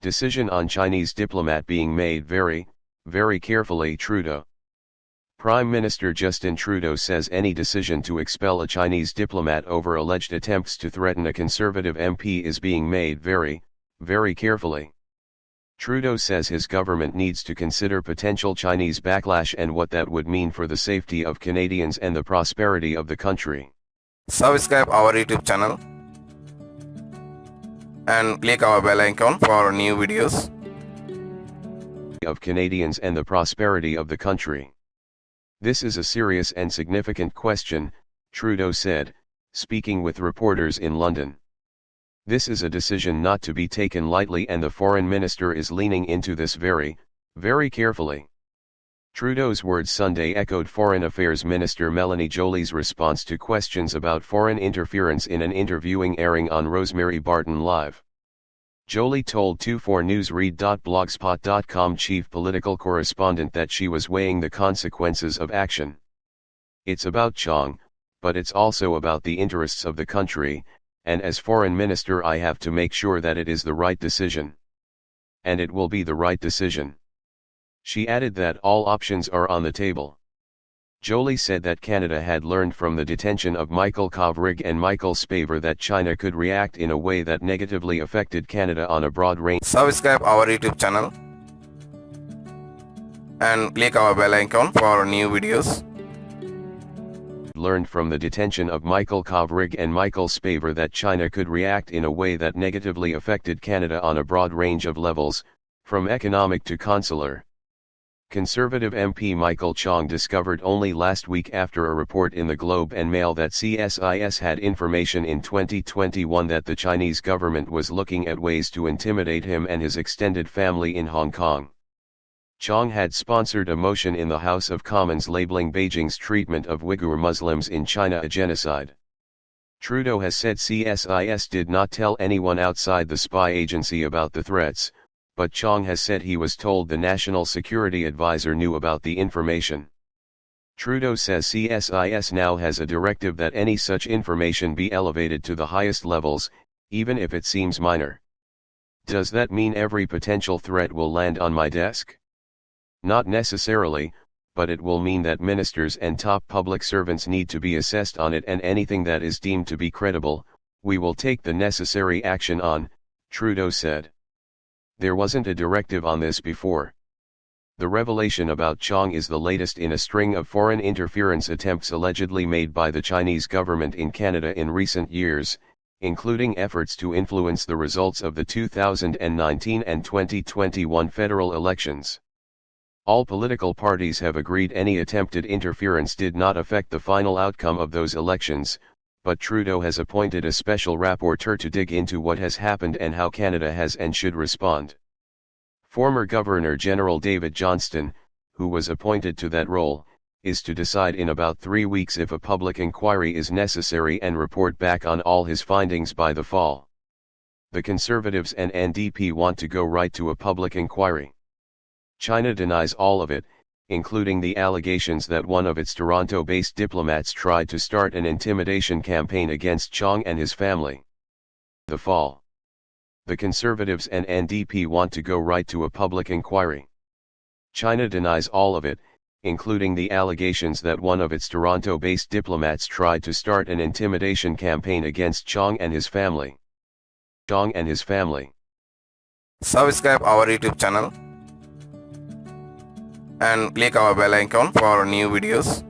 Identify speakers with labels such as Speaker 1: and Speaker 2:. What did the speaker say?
Speaker 1: Decision on Chinese diplomat being made very, very carefully. Trudeau. Prime Minister Justin Trudeau says any decision to expel a Chinese diplomat over alleged attempts to threaten a Conservative MP is being made very, very carefully. Trudeau says his government needs to consider potential Chinese backlash and what that would mean for the safety of Canadians and the prosperity of the country.
Speaker 2: Subscribe our YouTube channel and click our bell icon for new videos.
Speaker 1: Of Canadians and the prosperity of the country. This is a serious and significant question, Trudeau said, speaking with reporters in London. This is a decision not to be taken lightly, and the foreign minister is leaning into this very, very carefully. Trudeau's words Sunday echoed Foreign Affairs Minister Melanie Joly's response to questions about foreign interference in an interviewing airing on Rosemary Barton Live. Joly told 24newsread.blogspot.com chief political correspondent that she was weighing the consequences of action. It's about Chong, but it's also about the interests of the country, and as foreign minister I have to make sure that it is the right decision. And it will be the right decision. She added that all options are on the table. Joly said that Canada had learned from the detention of Michael Kovrig and Michael Spavor that China could react in a way that negatively affected Canada on a broad range.
Speaker 2: Subscribe our YouTube channel and click our bell icon for new videos.
Speaker 1: Learned from the detention of Michael Kovrig and Michael Spavor that China could react in a way that negatively affected Canada on a broad range of levels, from economic to consular. Conservative MP Michael Chong discovered only last week after a report in the Globe and Mail that CSIS had information in 2021 that the Chinese government was looking at ways to intimidate him and his extended family in Hong Kong. Chong had sponsored a motion in the House of Commons labeling Beijing's treatment of Uyghur Muslims in China a genocide. Trudeau has said CSIS did not tell anyone outside the spy agency about the threats, but Chong has said he was told the National Security Advisor knew about the information. Trudeau says CSIS now has a directive that any such information be elevated to the highest levels, even if it seems minor. Does that mean every potential threat will land on my desk? Not necessarily, but it will mean that ministers and top public servants need to be assessed on it, and anything that is deemed to be credible, we will take the necessary action on, Trudeau said. There wasn't a directive on this before. The revelation about Chong is the latest in a string of foreign interference attempts allegedly made by the Chinese government in Canada in recent years, including efforts to influence the results of the 2019 and 2021 federal elections. All political parties have agreed any attempted interference did not affect the final outcome of those elections, but Trudeau has appointed a special rapporteur to dig into what has happened and how Canada has and should respond. Former Governor-General David Johnston, who was appointed to that role, is to decide in about 3 weeks if a public inquiry is necessary and report back on all his findings by the fall. The Conservatives and NDP want to go right to a public inquiry. China denies all of it, including the allegations that one of its Toronto-based diplomats tried to start an intimidation campaign against Chong and his family. The fall. The Conservatives and NDP want to go right to a public inquiry. China denies all of it, including the allegations that one of its Toronto-based diplomats tried to start an intimidation campaign against Chong and his family. Chong and his family.
Speaker 2: Subscribe our YouTube channel and click our bell icon for new videos.